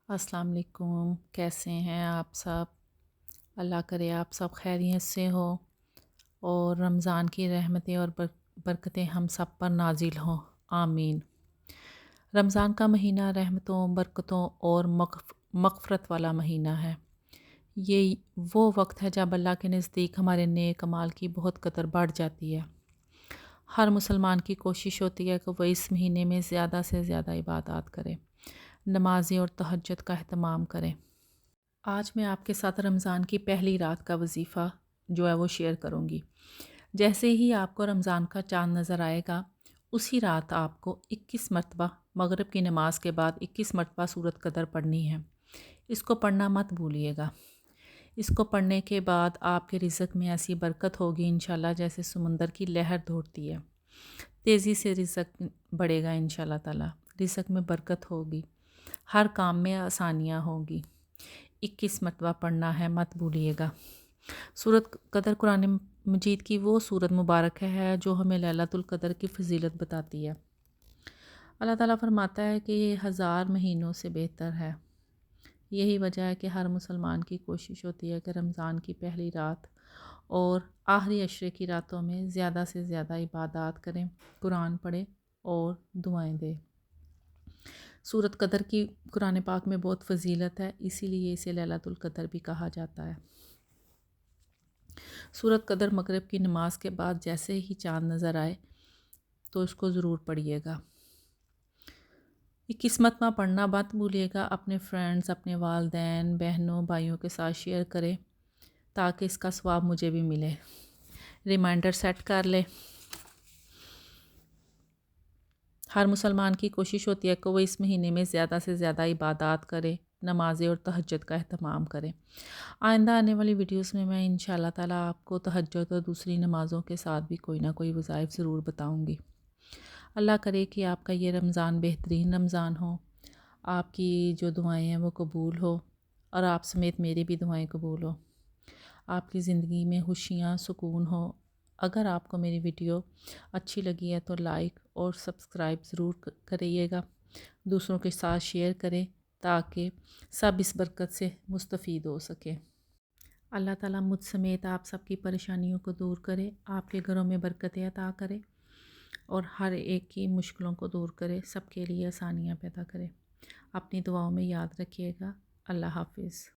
अस्सलाम वालेकुम। कैसे हैं आप सब? अल्लाह करे आप सब खैरियत से हो और रमज़ान की रहमतें और बरकतें हम सब पर नाजिल हों। आमीन। रमज़ान का महीना रहमतों, बरकतों और मग़फ़रत वाला महीना है। ये वो वक्त है जब अल्लाह के नज़दीक हमारे नेक अमाल की बहुत कदर बढ़ जाती है। हर मुसलमान की कोशिश होती है कि वह इस महीने में ज़्यादा से ज़्यादा इबादत करे, नमाज़ें और तहज्जुद का अहतमाम करें। आज मैं आपके साथ रमज़ान की पहली रात का वजीफ़ा जो है वो शेयर करूँगी। जैसे ही आपको रमज़ान का चाँद नज़र आएगा, उसी रात आपको 21 मरतबा मगरिब की नमाज़ के बाद 21 मरतबा सूरत कदर पढ़नी है। इसको पढ़ना मत भूलिएगा। इसको पढ़ने के बाद आपके रिज़्क़ में ऐसी बरकत होगी इंशाल्लाह जैसे समुंदर की लहर दौड़ती है। तेज़ी से रिज़्क़ बढ़ेगा इंशाल्लाह ताला। रिज़्क़ में बरकत होगी। हर काम में आसानियाँ होंगी। 21 मरतबा पढ़ना है, मत भूलिएगा। सूरत कदर कुरान मजीद की वो सूरत मुबारक है जो हमें लैलतुल कदर की फ़जीलत बताती है। अल्लाह ताला फरमाता है कि ये हज़ार महीनों से बेहतर है। यही वजह है कि हर मुसलमान की कोशिश होती है कि रमज़ान की पहली रात और आखिरी अशरे की रातों में ज़्यादा से ज़्यादा इबादत करें, कुरान पढ़ें और दुआएं दें। सूरत कदर की कुरान पाक में बहुत फ़जीलत है, इसीलिए इसे लैलतुल कदर भी कहा जाता है। सूरत कदर मगरिब की नमाज के बाद जैसे ही चाँद नज़र आए तो इसको ज़रूर पढ़िएगा। ये किस्मत में पढ़ना मत भूलिएगा। अपने फ्रेंड्स, अपने वालदैन, बहनों, भाइयों के साथ शेयर करें ताकि इसका सवाब मुझे भी मिले। रिमाइंडर सेट कर ले। हर मुसलमान की कोशिश होती है कि वो इस महीने में ज़्यादा से ज़्यादा इबादत करे, नमाज़ें और तहज्जुद का अहतमाम करें। आइंदा आने वाली वीडियोस में मैं इंशाल्लाह ताला आपको तहज्जुद और दूसरी नमाज़ों के साथ भी कोई ना कोई वज़ाइफ ज़रूर बताऊँगी। अल्लाह करे कि आपका ये रमज़ान बेहतरीन रमज़ान हो, आपकी जो दुआएं हैं वो कबूल हो और आप समेत मेरी भी दुआएं कबूल हो। आपकी ज़िंदगी में खुशियाँ, सुकून हो। अगर आपको मेरी वीडियो अच्छी लगी है तो लाइक और सब्सक्राइब ज़रूर करिएगा। दूसरों के साथ शेयर करें ताकि सब इस बरकत से मुस्तफ़ीद हो सकें। अल्लाह ताला मुझ समेत आप सबकी परेशानियों को दूर करे, आपके घरों में बरकतें अता करे और हर एक की मुश्किलों को दूर करे, सबके लिए आसानियाँ पैदा करे। अपनी दुआओं में याद रखिएगा। अल्लाह हाफ़िज़।